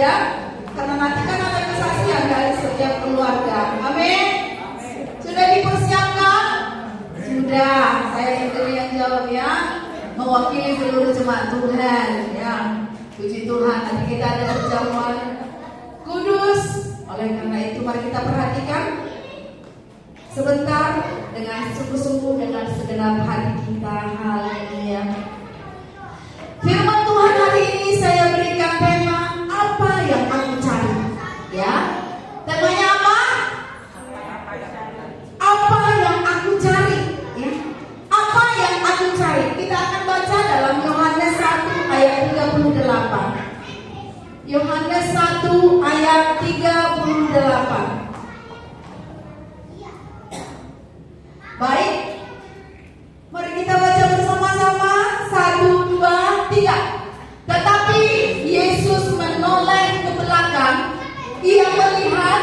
ya. Karena nanti kan ada kesaksian dari setiap keluarga. Amin. Sudah dipersiapkan? Sudah. Saya sendiri yang jawab ya. Mewakili seluruh jemaat Tuhan ya. Puji Tuhan. Nanti kita ada perjamuan kudus. Oleh karena itu mari kita perhatikan sebentar dengan sungguh-sungguh dengan segenap hati kita. Haleluya. Firman Tuhan hari ini saya berikan tema apa yang aku cari. Ya. Temanya apa? Apa yang aku cari. Ya. Apa yang aku cari. Kita akan baca dalam Yohanes 1 ayat 38. Yohanes 1 ayat 38. Baik, mari kita baca bersama-sama. 1, 2, 3. Tetapi Yesus menoleh ke belakang. Ia melihat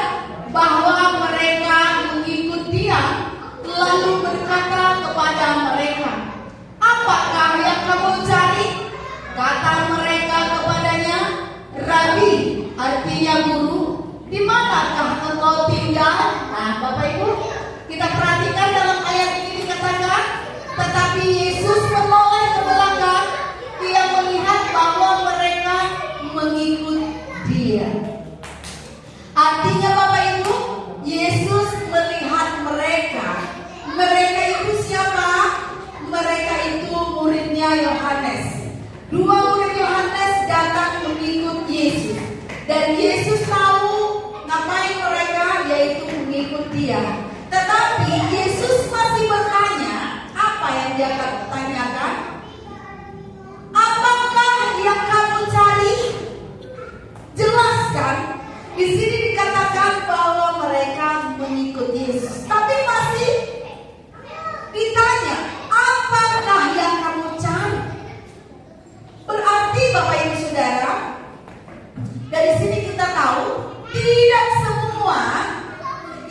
bahwa mereka mengikut Dia, lalu berkata kepada mereka, apakah yang kamu cari? Kata mereka kepadanya, Rabi, artinya guru, di manakah engkau tinggal? Nah, Bapak Ibu, kita perhatikan dalam ayat ini dikatakan, tetapi Yesus menoleh ke belakang, Ia melihat bahwa mereka mengikut Dia. Artinya Bapak Ibu, Yesus melihat mereka. Mereka itu siapa? Mereka itu muridnya Yohanes. Dua murid Yohanes datang mengikut Yesus. Dan Yesus tahu ngapain mereka, yaitu mengikut Dia. Tetapi Yesus masih bertanya, apa yang dia tanyakan? Apakah yang kamu cari? Jelaskan. Di sini dikatakan bahwa mereka mengikut Yesus. Tapi masih ditanya, apakah yang kamu cari? Berarti Bapak Ibu Saudara, dari sini kita tahu tidak semua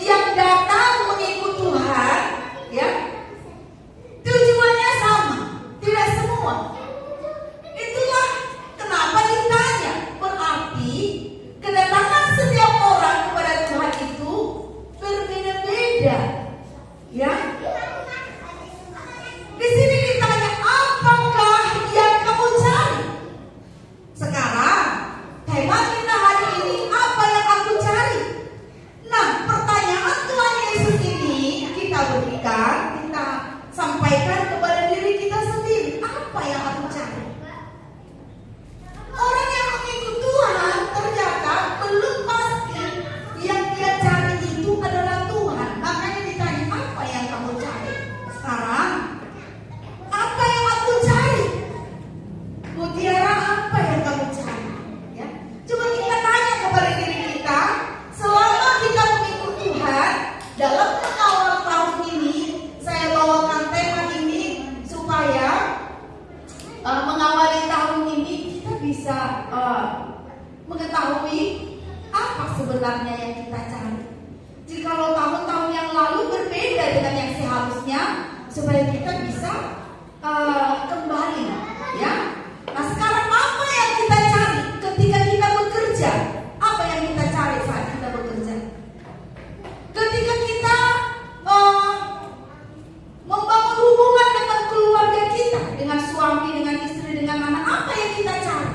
yang datang mengikut Tuhan, ya, tujuannya sama. Tidak semua. Itulah kenapa ditanya. Berarti kedatangan setiap orang kepada Tuhan itu berbeda-beda, ya. Di sini ditanya, apakah yang kamu cari? Sekarang tema kita hari ini, apa yang aku cari? Nah, pertanyaan Tuhan Yesus ini kita berikan, kita sampaikan kepada diri kita sendiri. Apa yang aku cari? Orang yang mengikut Tuhan ternyata belum pasti yang dia cari itu adalah Tuhan. Makanya ditanya, apa yang kamu cari? Sekarang, apa yang aku cari? Mutiara, apa yang kamu cari? Ya. Coba kita tanya kepada diri kita, selama kita mengikut Tuhan, dalam mengawal tahun ini, saya bawakan tema ini supaya mengawali tahun ini kita bisa mengetahui apa sebenarnya yang kita cari. Jikalau tahun-tahun yang lalu berbeda dengan yang seharusnya, supaya kita bisa kembali, ya. Nah, sekarang apa yang kita cari ketika kita bekerja? Apa yang kita cari saat kita bekerja? Ketika kita membangun hubungan dengan keluarga kita, dengan suami, dengan istri, dengan anak, apa yang kita cari?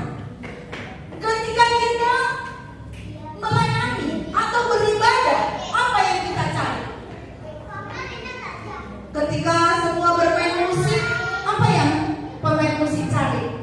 Ketika kita melayani atau beribadah, apa yang kita cari? Ketika semua bermain musik, apa yang pemain musik cari?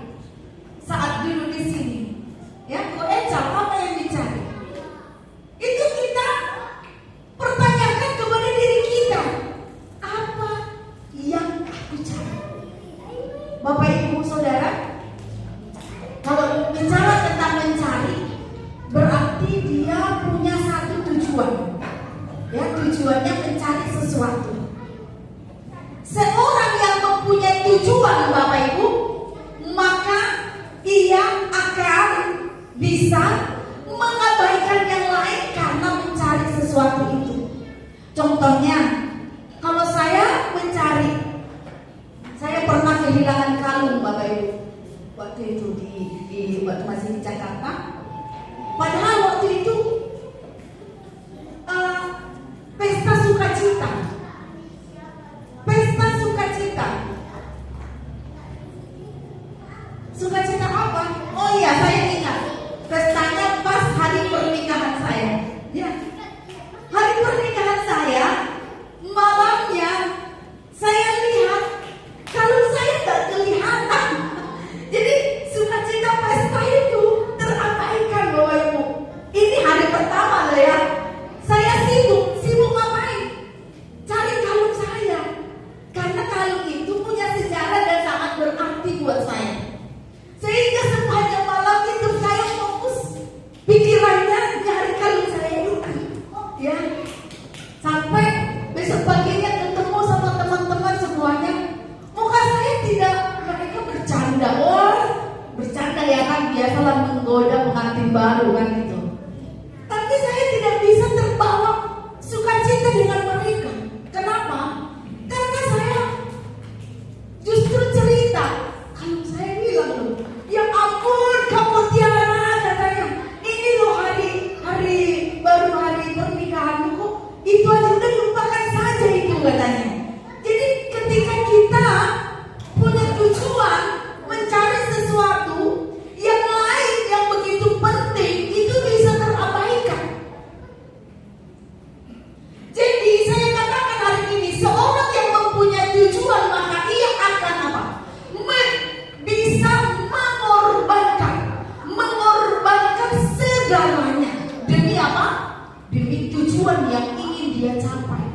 demi tujuan yang ingin dia capai.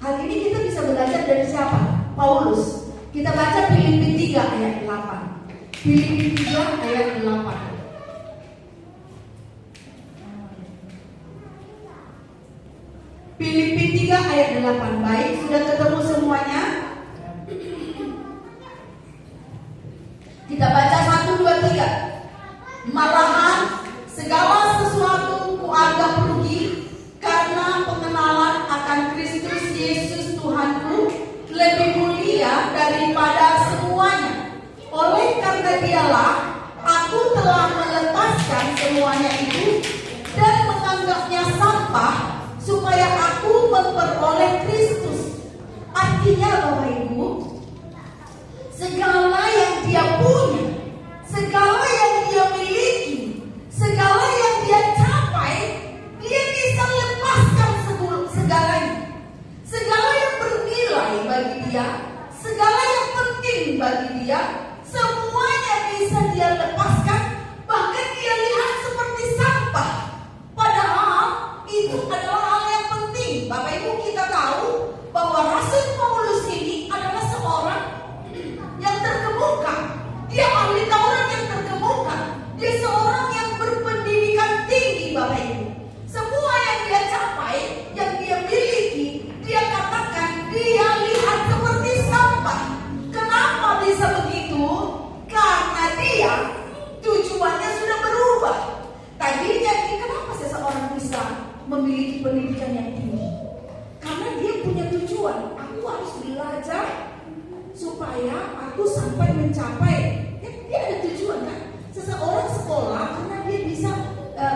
Hal ini kita bisa belajar dari siapa? Paulus. Kita baca Filipi 3 ayat 8. Filipi 3 ayat 8. Filipi 3 ayat 8. Baik, sudah ketemu semuanya? Kita baca 1, 2, 3. Malahan segala sesuatu kuanggap rugi karena pengenalan akan Kristus Yesus Tuhanku lebih mulia daripada semuanya. Oleh karena dialah aku telah melepaskan semuanya itu dan menganggapnya sampah supaya aku memperoleh Kristus. Artinya Bapak Ibu, segala yang dia punya, segala yang dia miliki, segala yang dia capai, dia bisa lepaskan segalanya. Segala yang bernilai bagi dia, segala yang penting bagi dia, semuanya bisa dia lepaskan. Bahkan dia lihat seperti sampah. Padahal itu adalah hal yang penting. Bapak Ibu, kita tahu bahwa Rasul Paulus ini adalah seorang yang terkemuka. Dia ahli Taurat yang terkemuka. Dia seorang yang berpendidikan tinggi, Bapak Ibu. Semua yang dia capai, yang dia miliki, dia katakan dia lihat seperti sampah. Kenapa bisa begitu? Karena dia tujuannya sudah berubah. Tadinya kenapa seseorang bisa memiliki pendidikan yang tinggi? Karena dia punya tujuan. Aku harus belajar supaya aku sampai mencapai. Dia ada tujuan kan? Seseorang sekolah karena dia bisa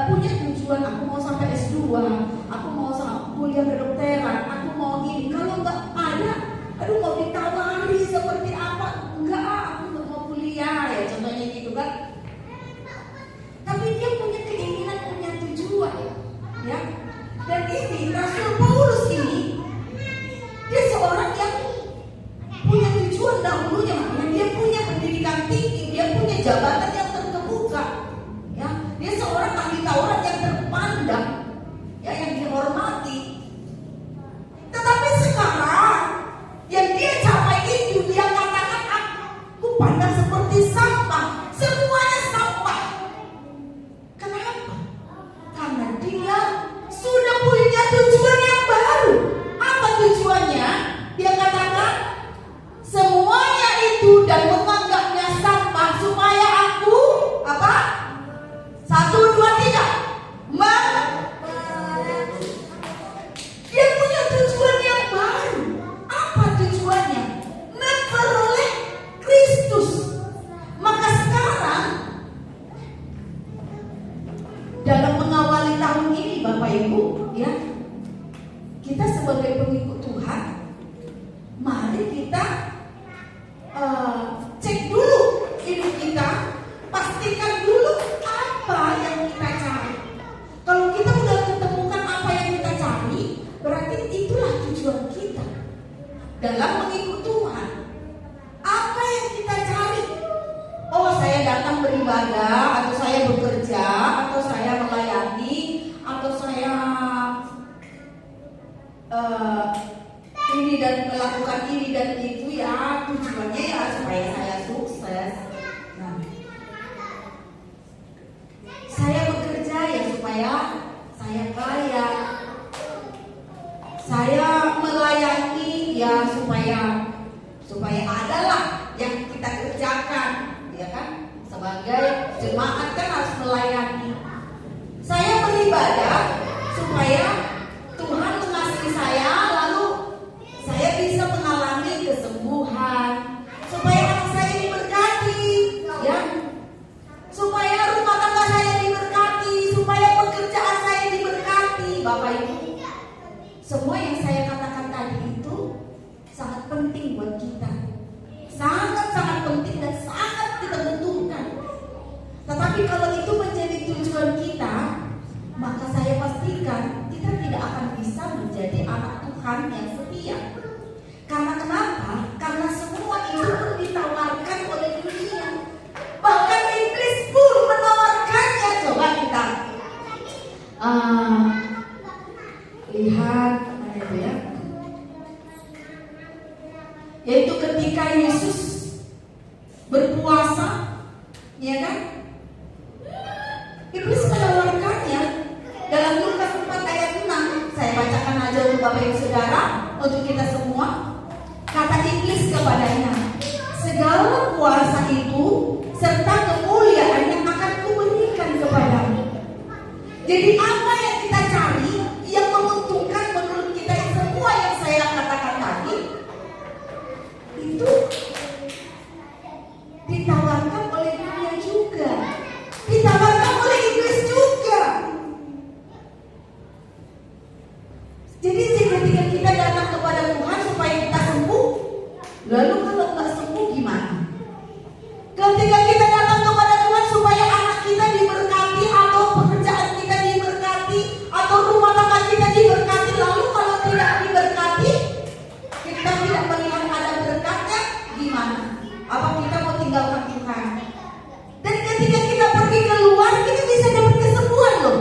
punya tujuan. Aku mau sampai S2, aku mau kuliah kedokteran, aku mau ini. Kalau nggak ada, aduh mau ditawari seperti apa? Enggak, aku nggak mau kuliah ya, contohnya gitu kan. Tapi dia punya keinginan, punya tujuan, ya. Dan ini Rasul Paulus ini, dia seorang yang punya tujuan dahulunya, dia punya pendidikan tinggi, dia punya jabatan yang terkemuka, ya. Dia seorang ahli Taurat yang terpandang, ya, yang dihormati. Tetapi sekarang yang dia capai itu, dia katakan aku pandang seperti sampah, semuanya sampah. Kenapa? Karena dia sudah punya tujuan yang baru. Apa tujuannya? Dia katakan semuanya itu dan menganggapnya sampah supaya aku apa? 1, 2, 3 dia punya tujuan yang baru. Apa tujuannya? Memperoleh Kristus. Maka sekarang dalam mengawali tahun ini Bapak Ibu, ya, kita sebagai pengikut Tuhan, mari kita cek dulu hidup kita, pastikan dulu apa yang kita cari. Kalau kita udah ketemukan apa yang kita cari, berarti itulah tujuan kita dalam mengikut Tuhan. Apa yang kita cari? Oh, saya datang beribadah, atau saya bekerja, atau saya melayani, atau saya ini dan melakukan ini dan itu, ya tujuannya ya supaya saya sukses. Nah, saya bekerja ya supaya saya kaya. Saya melayani ya supaya adalah yang kita kerjakan, ya kan? Sebagai jemaat kan harus melayani. Saya beribadah supaya Tuhan mengasihi saya, lalu saya bisa mengalami kesembuhan, supaya anak saya diberkati, ya, supaya rumah tangga saya diberkati, supaya pekerjaan saya diberkati. Bapak Ibu, semua yang saya katakan tadi itu sangat penting buat kita, sangat penting dan sangat kita butuhkan. Tetapi kalau itu menjadi tujuan kita, maka saya pastikan kita tidak akan bisa menjadi anak Tuhan yang setia. Karena kenapa? Karena semua itu pun ditawarkan oleh dunia. Bahkan iblis pun menawarkannya, coba. Bapak Ibu Saudara, untuk kita semua. Kata iblis kepadanya, segala kuasa itu serta kemuliaan yang akan kuberikan kepadamu. Jadi apa yang kita cari yang menguntungkan menurut kita, semua yang saya katakan tadi itu ditawarkan oleh dunia juga, ditawarkan oleh iblis juga. Jadi ketika kita datang kepada Tuhan supaya kita sembuh, lalu kalau nggak sembuh gimana? Ketika kita datang kepada Tuhan supaya anak kita diberkati, atau pekerjaan kita diberkati, atau rumah tangga kita diberkati, lalu kalau tidak diberkati, kita tidak melihat ada berkatnya, gimana? Apa kita mau tinggalkan Tuhan? Dan ketika kita pergi keluar, kita bisa dapat kesembuhan loh.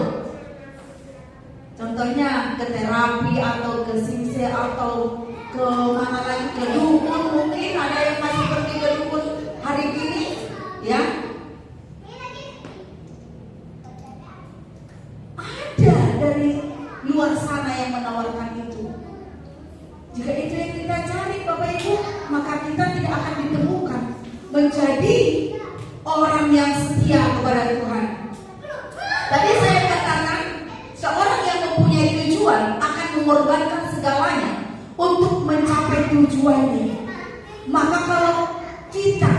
Contohnya ke terapi atau ke sinse atau ke mana lagi, ke dukun. Mungkin ada yang masih pergi ke dukun hari ini, ya. Ada dari luar sana yang menawarkan itu. Jika itu yang kita cari Bapak Ibu, maka kita tidak akan ditemukan menjadi orang yang setia kepada Tuhan. Tadi saya katakan, seorang yang mempunyai tujuan akan mengorbankan segalanya untuk mencapai tujuannya. Maka kalau kita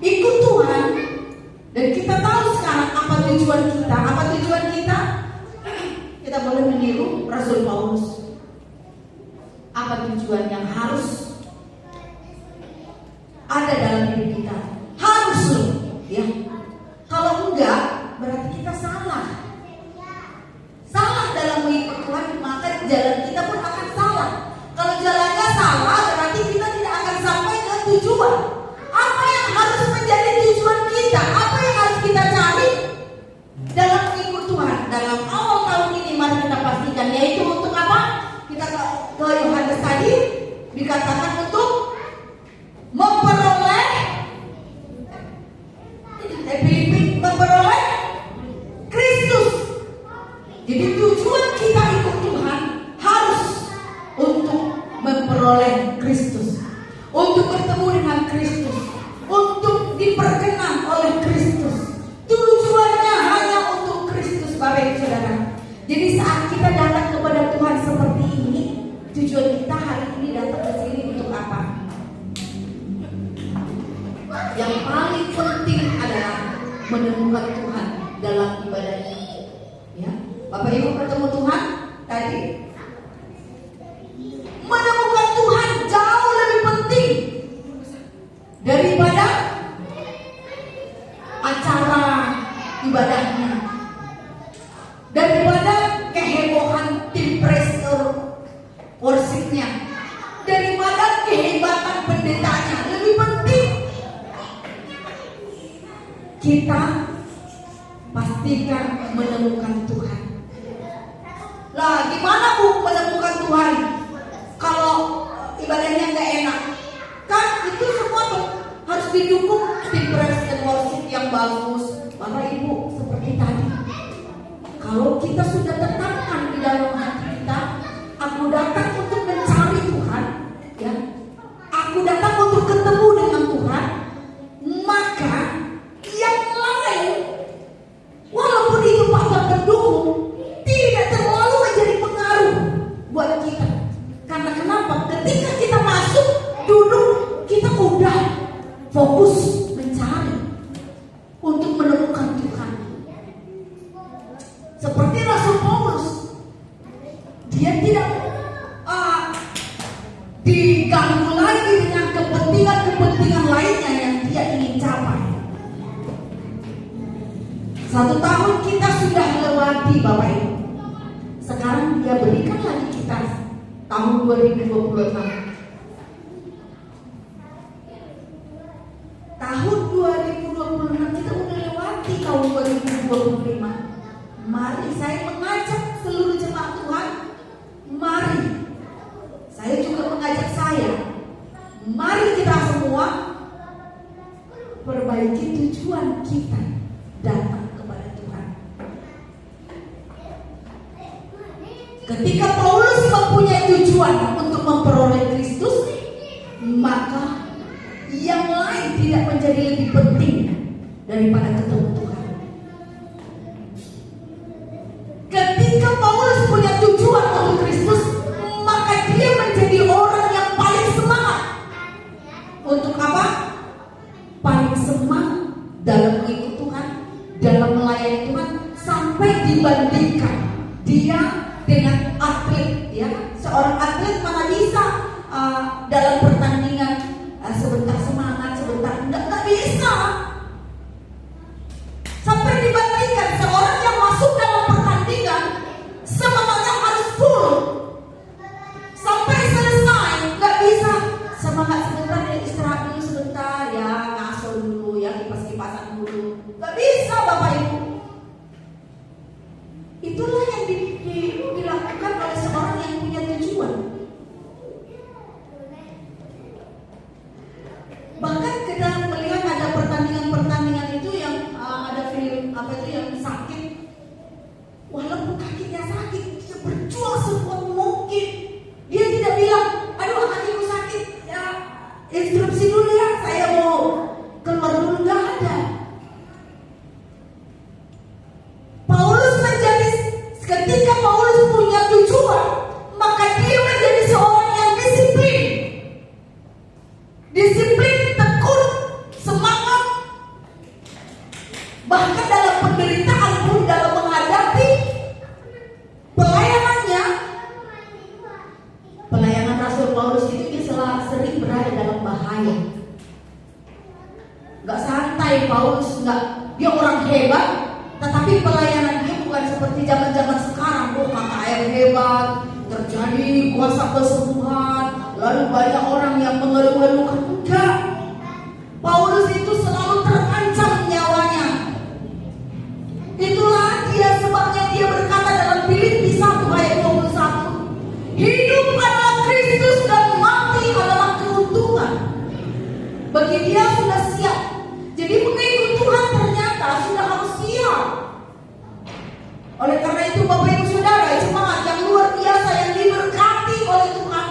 ikut Tuhan dan kita tahu sekarang apa tujuan kita, kita boleh meniru Rasul Paulus. Apa tujuan yang harus ada dalam hidup kita? Harus loh, ya. Kalau enggak, berarti kita salah dalam mengikut Tuhan, maka jalan kita pun akan salah. Kalau jalannya salah, berarti kita tidak akan sampai ke tujuan. Apa yang harus menjadi tujuan kita? Apa yang harus kita cari dalam mengikut Tuhan? Dalam awal tahun ini mari kita pastikan, yaitu untuk apa? Kita ke Yohanes tadi dikatakan untuk memperoleh memperoleh Kristus. Jadi tujuan kita ikut Tuhan harus untuk memperoleh Kristus, untuk bertemu dengan Kristus, untuk diperkenan oleh Kristus. Tujuannya hanya untuk Kristus, Bapak Ibu Saudara. Jadi saat kita datang kepada Tuhan seperti ini, tujuan kita hari ini datang ke sini untuk apa? Yang paling penting adalah menemukan Tuhan dalam ibadahnya. Ya, Bapak Ibu bertemu Tuhan tadi, menemukan Tuhan jauh lebih penting daripada acara ibadahnya, daripada kehebohan tim praise worshipnya, daripada kehebatan pendetanya. Lebih penting kita pastikan menemukan Tuhan. Lah, gimana Bu menemukan Tuhan kalau ibadahnya nggak enak? Kan itu semua tuh harus didukung tim praise dan worship yang bagus. Bapak Ibu, seperti tadi, kalau kita sudah tetapkan di dalam hati kita, aku datang untuk mencari Tuhan, ya, aku datang untuk ketemu dengan Tuhan, maka yang lain, walaupun itu faktor pendukung, tidak terlalu menjadi pengaruh buat kita. Karena kenapa? Ketika kita masuk, duduk, kita udah fokus mencari untuk menemukan Tuhan. Seperti Rasul Paulus, dia tidak diganggu lagi dengan kepentingan lainnya yang dia ingin capai. 1 tahun kita sudah lewati Bapak Ibu. Sekarang dia berikan lagi kita tahun 2026. Tahun 2026 kita udah lewati tahun 2025. Mari saya mengajak seluruh jemaat Tuhan, mari saya juga mengajak mari kita semua perbaiki tujuan kita datang kepada Tuhan. Ketika Paulus mempunyai tujuan untuk memperoleh Kristus, maka yang lain tidak menjadi lebih penting daripada ketemu Tuhan. Ketika Paulus punya tujuan untuk Kristus, maka dia menjadi orang yang paling semangat. Untuk apa? Paling semangat dalam mengikut Tuhan, dalam melayani Tuhan, sampai dibandingkan dia dengan atlet, ya. Seorang atlet mana bisa dalam pertandingan sebentar semangat, sebentar enggak bisa. Sampai dibandingkan seorang yang masuk dalam pertandingan semangatnya harus full sampai selesai, enggak bisa semangat sebentar ya, istirahat dulu sebentar ya, ngaso dulu ya, kipas-kipasan dulu, enggak bisa Bapak Ibu. Itulah yang dilakukan oleh seorang yang punya tujuan. Bahkan kita melihat ada pertandingan-pertandingan itu yang ada film apa itu yang sakit. Walaupun kakinya sakit, dia berjuang sekuat mungkin. Dia tidak bilang, aduh kakiku sakit, ya instruksi dulu ya, saya mau keluar dulu, nggak ada. Ketika Paulus punya tujuan, maka dia menjadi seorang yang disiplin. Disiplin, tekun, semangat. Bahkan dalam penderitaan pun, dalam menghadapi pelayanannya. Pelayanan Rasul Paulus itu dia sering berada dalam bahaya. Gak santai Paulus, dia orang hebat, tetapi pelayanan dia bukan seperti zaman-zaman sekarang. KKR hebat, terjadi kuasa kesembuhan, lalu banyak orang yang mengeluh-elukan. Enggak, Paulus itu selalu terancam nyawanya. Itulah dia sebabnya dia berkata dalam Filipi 1 ayat 21, hidup adalah Kristus dan mati adalah keuntungan. Bagi dia sudah siap. Jadi mengikut Tuhan ternyata sudah harus siap. Oleh karena itu Bapak Ibu Saudara, jemaat yang luar biasa yang diberkati oleh Tuhan,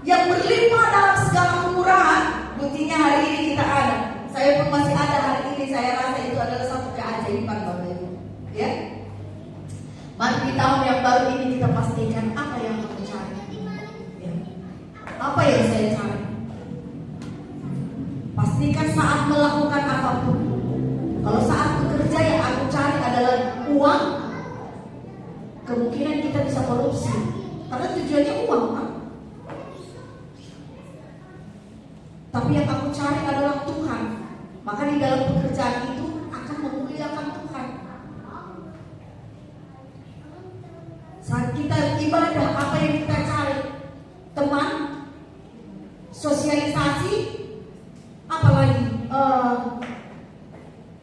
yang berlimpah dalam segala kemurahan, buktinya hari ini kita ada. Saya pun masih ada hari ini. Saya rasa itu adalah satu keajaiban Bapak Ibu. Ya, mari di tahun yang baru ini kita pastikan apa yang aku cari. Ya. Apa yang saya cari? Pastikan saat melakukan apapun. Kalau saat bekerja yang aku cari adalah uang, kemungkinan kita bisa korupsi karena tujuannya uang, kan? Tapi yang aku cari adalah Tuhan. Maka di dalam pekerjaan itu akan memuliakan Tuhan. Saat kita ibadah, apa yang kita cari? Teman, sosialisasi, apalagi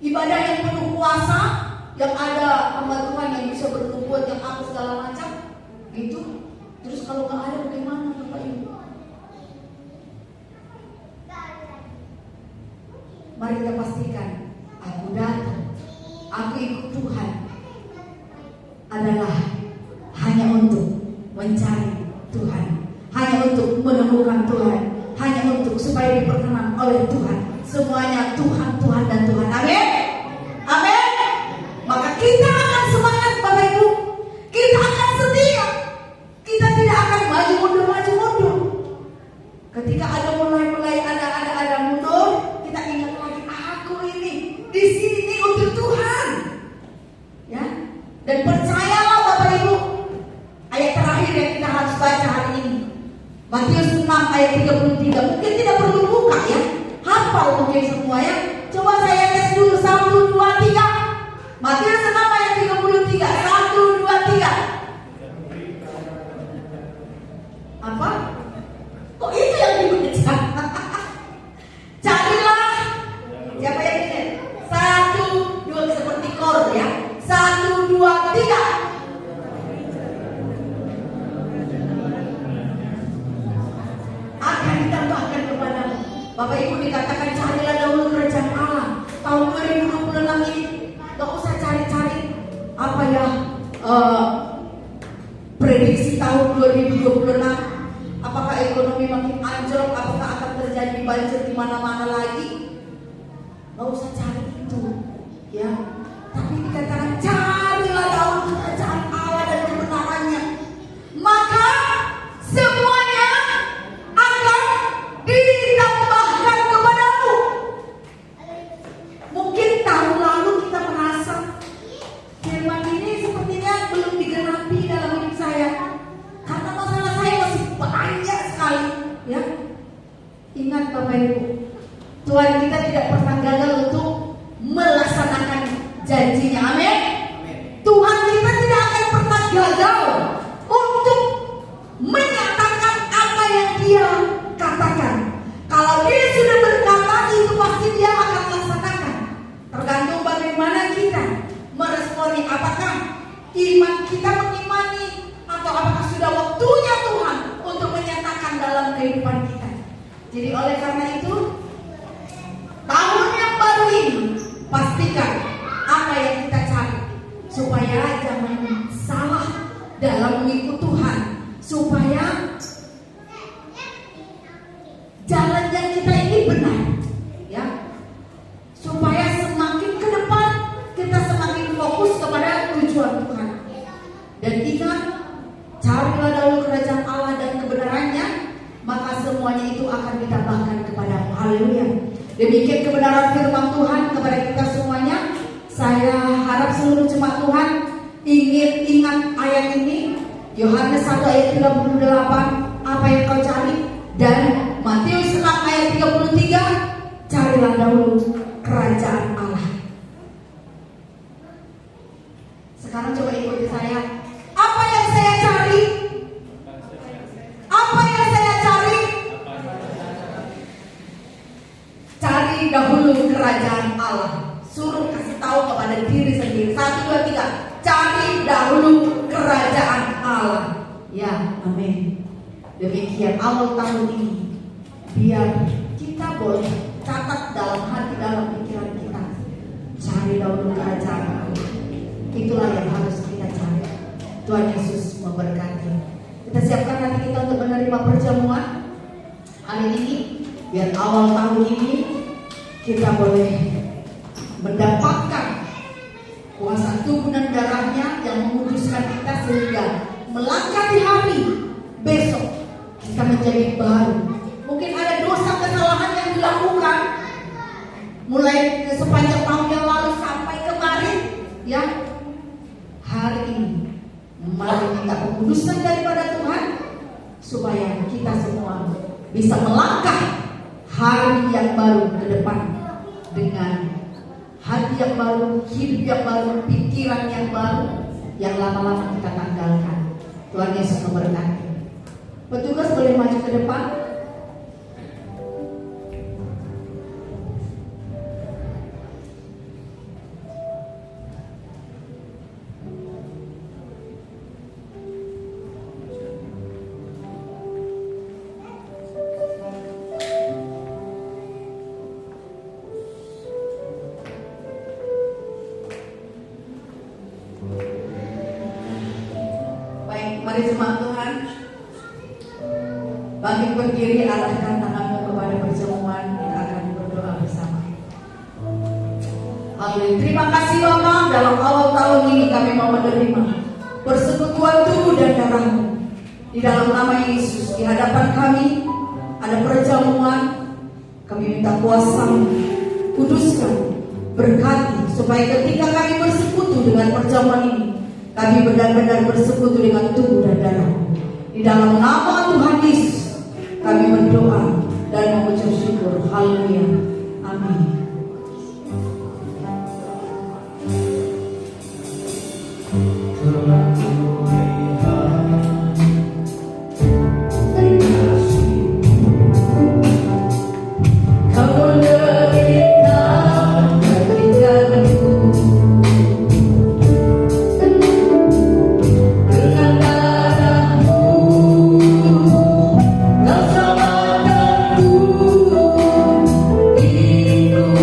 ibadah yang penuh kuasa, yang ada hamba Tuhan yang bisa bernubuat, yang apa segala macam gitu. Terus kalau nggak ada bagaimana Bapak Ibu? Mari kita pastikan aku datang, aku ikut Tuhan adalah hanya untuk mencari Tuhan, hanya untuk menemukan Tuhan, hanya untuk supaya diperkenan oleh Tuhan. Semuanya Tuhan, Tuhan dan Tuhan. Amin. Amin. Maka kita akan semangat Bapak Ibu. Kita akan setia. Kita tidak akan maju mundur. Ketika ada mulai ada mundur, kita ingat lagi, aku ini di sini untuk Tuhan. Ya. Dan percayalah Bapak Ibu, ayat terakhir yang kita harus baca hari ini, Matius 6 ayat 33. Mungkin tidak perlu buka ya, hafal mungkin semua ya. Coba saya tes dulu, 1, 2, 3. Matius 6 ayat 33. 1, 2, 3. Apa? Kok itu yang dibaca? Carilah. Siapa yang ini? 1, 2, seperti kor ya. 1, 2, 3. Akan ditambahkan kepadamu. Bapak Ibu, dikatakan carilah dahulu kerajaan Allah. Tahun 2026 ini gak usah cari-cari apa ya prediksi banjir di mana-mana lagi, nggak usah cari itu, ya. Tapi dikatakan carilah dahulu kerajaan Allah dan kebenarannya, maka semuanya akan ditambahkan kepadamu. Mungkin tahun lalu kita merasa firman ini sepertinya belum digenapi dalam hidup saya, karena masalah saya masih banyak sekali, ya. Ingat Bapak Ibu, Tuhan kita tidak pernah gagal untuk melaksanakan janjinya. Amin. Tuhan kita tidak akan pernah gagal untuk menyatakan apa yang Dia katakan. Kalau Dia sudah berkata, itu pasti Dia akan laksanakan. Tergantung bagaimana kita meresponi, apakah iman kita mengimani atau apakah sudah waktunya Tuhan untuk menyatakan dalam kehidupan kita. Jadi oleh karena itu, tahun yang baru ini pastikan apa yang kita cari, supaya jangan salah dalam mengikut Tuhan, supaya jalan yang kita ini benar, ya. Supaya semakin ke depan kita semakin fokus kepada tujuan Tuhan. Dan ingat, carilah dahulu kerajaan Allah dan kebenarannya, maka semuanya itu akan ditambahkan kepadamu. Haleluya. Demikian kebenaran firman Tuhan kepada kita semuanya. Saya harap seluruh jemaat Tuhan ingat ayat ini, Yohanes 1 ayat 38, apa yang kau cari, dan Matius 6 ayat 33, carilah dahulu kerajaan Allah. Sekarang coba ikuti saya. Apa yang saya cari? Apa yang saya cari? Cari dahulu kerajaan Allah. Suruh kasih tahu kepada diri sendiri. 1, 2, 3. Cari dahulu kerajaan Allah. Ya, amin. Demikian awal tahun ini, biar kita boleh catat dalam hati, dalam pikiran kita, cari dahulu kerajaan Allah. Itulah yang harus kita cari. Tuhan Yesus memberkati. Kita siapkan hati kita untuk menerima perjamuan hari ini, biar awal tahun ini kita boleh mendapatkan kuasa tubuh dan darahnya yang menguduskan kita, sehingga melangkah di hari besok kita menjadi baru. Mungkin ada dosa kesalahan yang dilakukan mulai sepanjang tahun yang lalu sampai kemarin, ya. Hari ini mari minta pengudusan daripada Tuhan, supaya kita semua bisa melangkah hari yang baru ke depan dengan hati yang baru, hidup yang baru, pikiran yang baru, yang lama-lama kita tanggalkan. Tuhan Yesus memberkati. Petugas boleh maju ke depan. Mari jemaat Tuhan, bangkit berdiri, arahkan tanganmu kepada perjamuan, kita akan berdoa bersama. Haleluya. Terima kasih Bapa, dalam awal tahun ini kami mau menerima persekutuan tubuh dan darah-Mu. Di dalam nama Yesus, di hadapan kami ada perjamuan. Kami minta kuasa-Mu, kuduskan, berkati, supaya ketika kami bersekutu dengan perjamuan ini, kami benar-benar bersekutu dengan tubuh dan darah. Di dalam nama Tuhan Yesus kami berdoa dan mengucap syukur. Haleluya. Amin. Kau selamatkanku, hidupku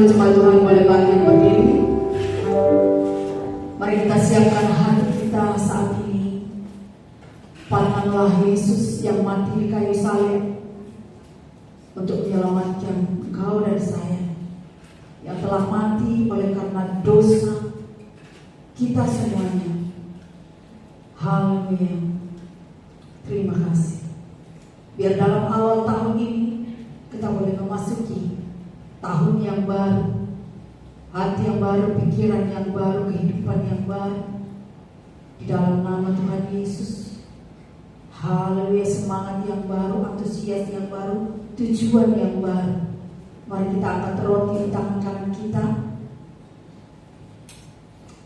jemaat Tuhan boleh bangkit berdiri. Mari kita siapkan hati kita saat ini. Pandanglah Yesus yang mati di kayu salib untuk menyelamatkan engkau dan saya yang telah mati oleh karena dosa kita semuanya. Haleluya. Terima kasih. Biar dalam awal tahun ini kita boleh memasuki tahun yang baru, hati yang baru, pikiran yang baru, kehidupan yang baru, di dalam nama Tuhan Yesus. Haleluya. Semangat yang baru, antusias yang baru, tujuan yang baru. Mari kita angkat roti di tangan kanan kita.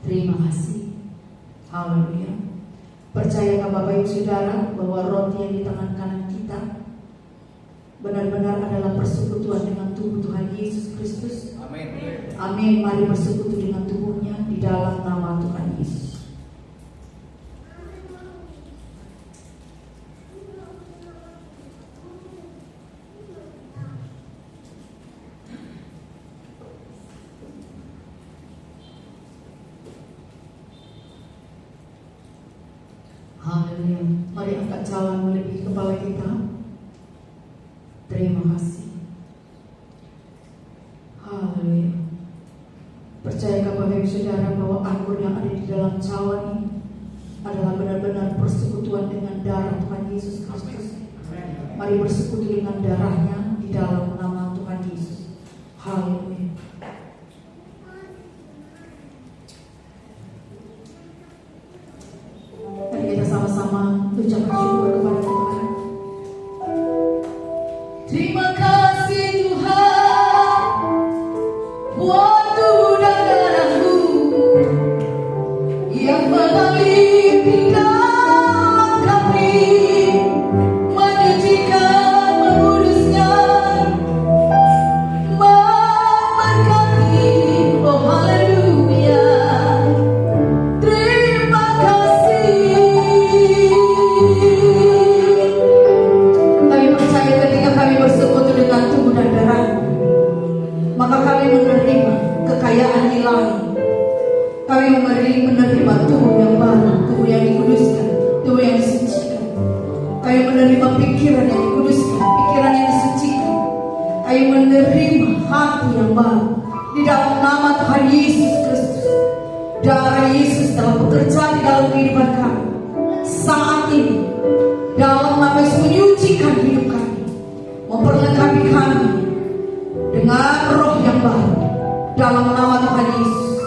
Terima kasih. Haleluya. Percayakah Bapak Ibu Saudara bahwa roti yang di tangan kanan kita benar-benar adalah persekutuan dengan tubuh Tuhan Yesus Kristus? Amin. Amin. Mari bersekutu dengan tubuhnya di dalam nama Tuhan Yesus. Haleluya. Mari angkat cawan melebihi kepala kita. Terima kasih. Haleluya. Percayakah Bapak Ibu Saudara bahwa anggur yang ada di dalam cawan ini adalah benar-benar persekutuan dengan darah Tuhan Yesus Kristus? Mari bersekutu dengan darahnya di dalam nama Tuhan Yesus. Haleluya. Mari kita sama-sama ucapkan syukur kepada Tuhan. Terima kasih Tuhan, waktu dan darahmu yang mengalir di dalam kami, menyucikan, menguduskan, memberkati. Oh haleluya. Terima kasih. Kami percaya ketika kami bersekutu dengan tubuh dan darah, maka kami menerima kekayaan ilahi. Kami menerima tubuh yang baru, tubuh yang dikuduskan, tubuh yang disucikan. Kami menerima pikiran yang dikuduskan, pikiran yang disucikan. Kami menerima hati yang baru di dalam nama Tuhan Yesus Kristus. Darah Yesus telah bekerja di dalam kehidupan kami saat ini. Dalam nama Yesus menyucikan hidup kami, memperlengkapi kami dengan roh yang baru dalam nama Tuhan Yesus,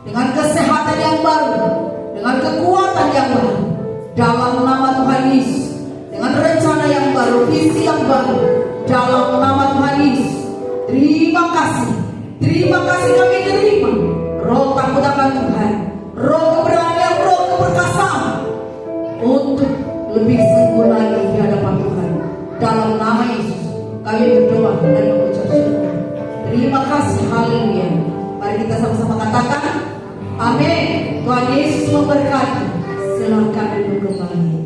dengan kesehatan yang baru, dengan kekuatan yang baru dalam nama Tuhan Yesus, dengan rencana yang baru, visi yang baru dalam nama Tuhan Yesus. Terima kasih. Terima kasih kami terima roh takut akan Tuhan, roh keberanian, roh keperkasaan untuk lebih sungguh lagi di hadapan Tuhan. Dalam nama Yesus kami berdoa dan mengucap syukur. Terima kasih. Haleluya. Mari kita sama-sama katakan amin. Tuhan Yesus memberkati. Silakan duduk kembali.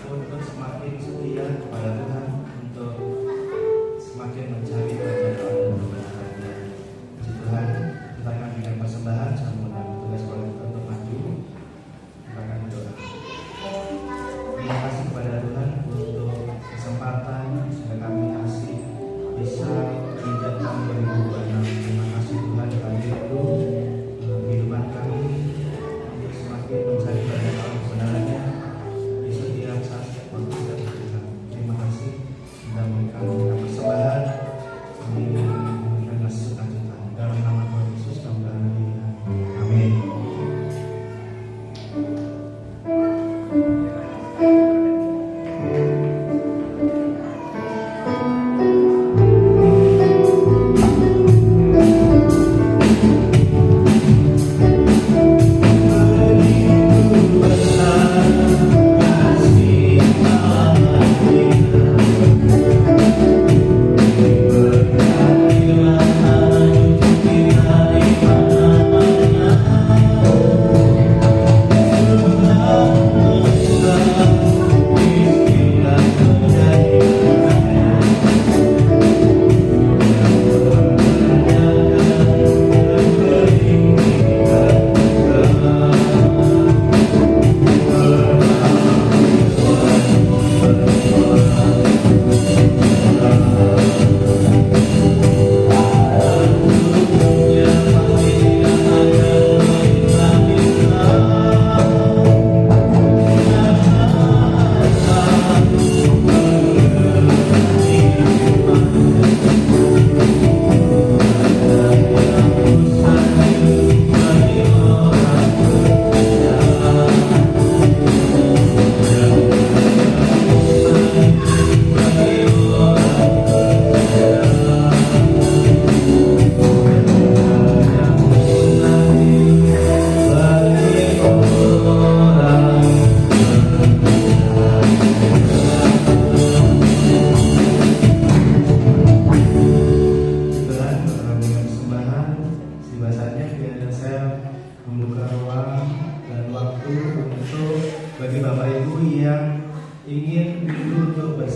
Untuk semakin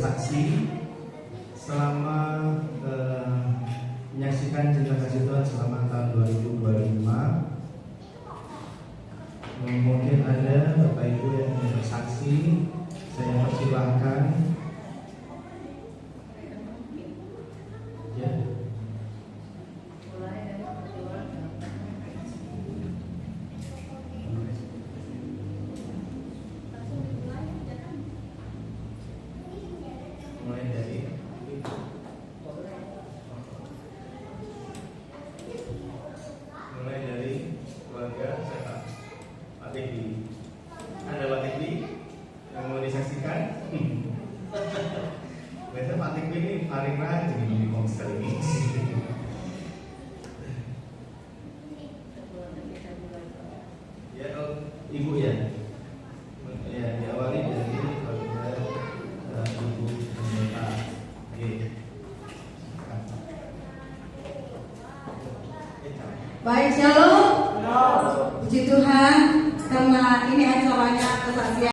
bersaksi selama menyaksikan Cinta Kasih Tuhan selama tahun 2025. Mungkin ada Bapak Ibu yang ingin bersaksi, saya persilahkan. Ya. Mulai dari keluarga saya, Pak Tekli. Ada Pak Tekli yang mau disaksikan? Biasanya Pak Tekli ini paling rajin di Komsel ini. Ya, Ibu ya. Ya, diawali dari keluarga Ibu Pendeta. Oke. Baik, shalom. Puji Tuhan, karena ini acaranya kesaksian.